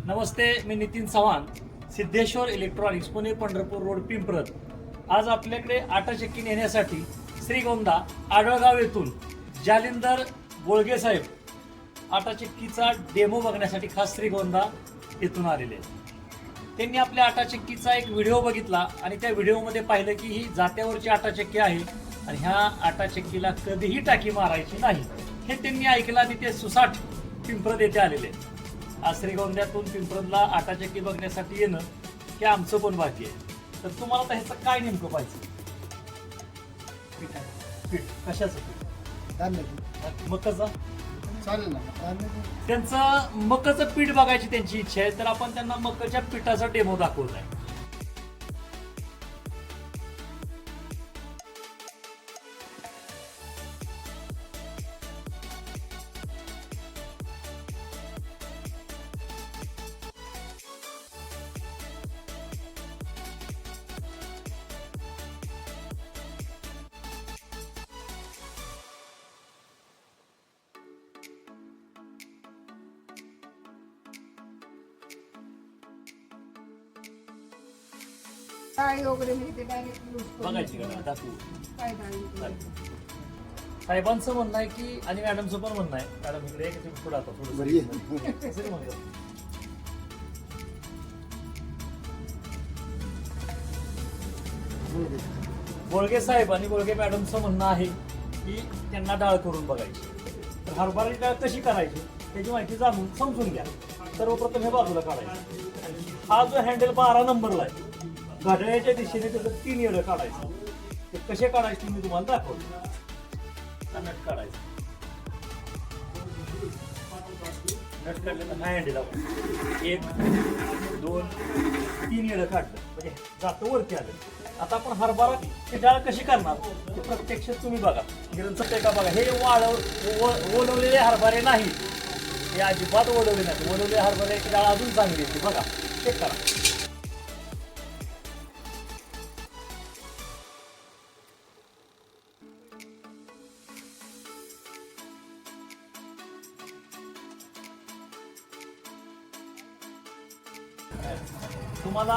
नमस्ते, मी Nitin Chavan, Siddheshwar electronics, Pune Pandharpur road, Pimprad. आज आपल्याकडे आटा चक्की नेण्यासाठी श्रीगोंदा आडळगाव येथून जालिंदर बोळगे साहेब आटा चक्कीचा डेमो बघण्यासाठी खास श्रीगोंदा येथून आलेले आहेत. त्यांनी आपल्या आटा चक्कीचा एक व्हिडिओ बघितला आणि त्या व्हिडिओमध्ये पाहिलं की ही जात्यावरची आटा चक्की आहे आणि ह्या आटा चक्कीला कधीही टाकी मारायची नाही हे त्यांनी ऐकलं आणि ते सुसाट पिंपरत येथे आलेले आहेत. आज श्रीगोंद्यातून पिंपरतला आटा चक्की बघण्यासाठी येणं हे आमचं पण भाग्य आहे. तर तुम्हाला तर ह्याचं काय नेमकं पाहिजे? पीठ कशाचं पीठ? मकाचं चालेल ना. त्यांचं मकाचं पीठ बघायची त्यांची इच्छा आहे, तर आपण त्यांना मकाच्या पिठाचा डेमो दाखवत आहे. डाळी वगैरे मिळते डायरेक्ट यूज बघायची का दाखवू? काय डाळी साहेबांचं म्हणणं आहे की, आणि मॅडमचं पण म्हणणं आहे, मॅडम इकडे एक पुढे आता थोडं बोळगे साहेब आणि बोळगे मॅडमचं म्हणणं आहे की त्यांना डाळ करून बघायची. तर हरभऱ्याची डाळ कशी करायची त्याची माहिती जाणून समजून घ्या. सर्वप्रथम हे बाजूला काढायचं. हा जो हँडल 12 नंबरला आहे, घड्याळाच्या दिशेने त्याचं 3 येडं काढायचं. ते कसे काढायचे मी तुम्हाला दाखवतो. नट काढायचं. नट काढलं हा हँडल आपण 1 2 3 येडं काढलं म्हणजे जातं वरती आलं. आता आपण हरभरा डाळ कशी करणार ते प्रत्यक्षात तुम्ही बघा. गिरणचं पेका बघा. हे ओलवलेले हरभरे नाही, हे अजिबात ओलवले नाही. ओलवलेले हरभऱ्याची डाळ अजून चांगली येते बघा. चेक करा. तुम्हाला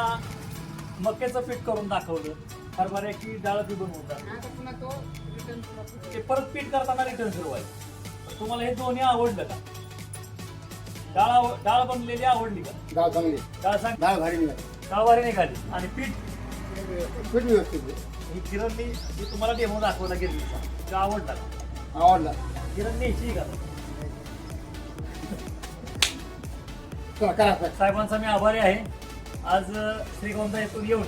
मक्याचं पीठ करून दाखवलं, हरभऱ्याची डाळ बी बनवतात. आता पुन्हा तो रिटर्न ते परत पीठ करताना रिटर्न सुरू आहे. तुम्हाला हे दोन्ही आवडलं का? डाळ बनलेली आवडली का? डाळ चांगली, डाळ सांग. डाळ भारी निघाली, डाळ भारी निघाली. आणि पीठ पीठ व्यवस्थित ही गिरण जी तुम्हाला डेमो दाखवला गेली का आवडला का? आवडला. गिरण न्यायची का? चला करा सर. साहेबांचा मी आभारी आहे. आज श्रीगोंदा येथून येऊन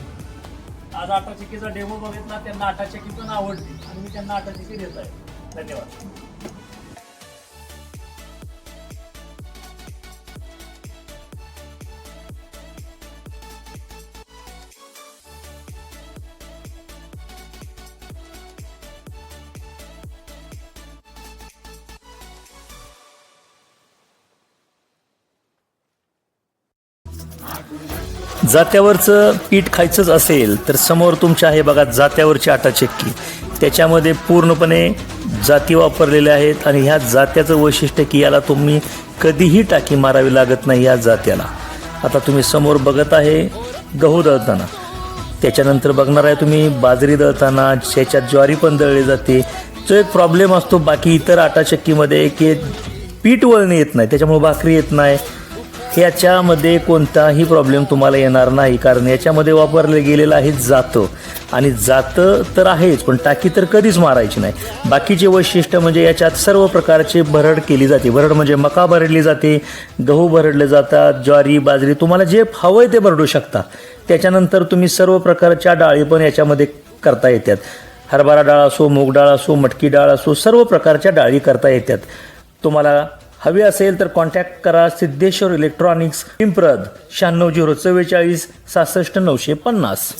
आज आटा चक्कीचा डेमो बघितला. त्यांना आटा चक्की पण आवडली आणि मी त्यांना आटा चक्की देत आहे. धन्यवाद. जात्यावरचं पीठ खायचंच असेल तर समोर तुमच्या आहे बघा जात्यावरची आटा चक्की. त्याच्यामध्ये पूर्णपणे जाती वापरलेल्या आहेत आणि ह्या जात्याचं वैशिष्ट्य की याला तुम्ही कधीही टाकी मारावी लागत नाही या जात्याला. आता तुम्ही समोर बघत आहे गहू दळताना, त्याच्यानंतर बघणार आहे तुम्ही बाजरी दळताना, त्याच्यात ज्वारी पण दळली जाते. जो एक प्रॉब्लेम असतो बाकी इतर आटा चक्कीमध्ये की पीठ वळणे येत नाही, त्याच्यामुळे भाकरी येत नाही. याच्यामध्ये कोणताही प्रॉब्लेम तुम्हाला येणार नाही, कारण याच्यामध्ये वापरलं गेलेलं आहे जातं. आणि जातं तर आहेच, पण टाकी तर कधीच मारायची नाही. बाकीचे वैशिष्ट्य म्हणजे याच्यात सर्व प्रकारचे भरड केली जाते. भरड म्हणजे मका भरडली जाते, गहू भरडले जातात, ज्वारी बाजरी तुम्हाला जे हवं आहे ते भरडू शकता. त्याच्यानंतर तुम्ही सर्व प्रकारच्या डाळी पण याच्यामध्ये करता येतात. हरभरा डाळ असो, मूग डाळ असो, मटकी डाळ असो, सर्व प्रकारच्या डाळी करता येतात. तुम्हाला हवे असेल तर कॉन्टॅक्ट करा. सिद्धेश्वर इलेक्ट्रॉनिक्स, पिंपरत, 96 044 66 950.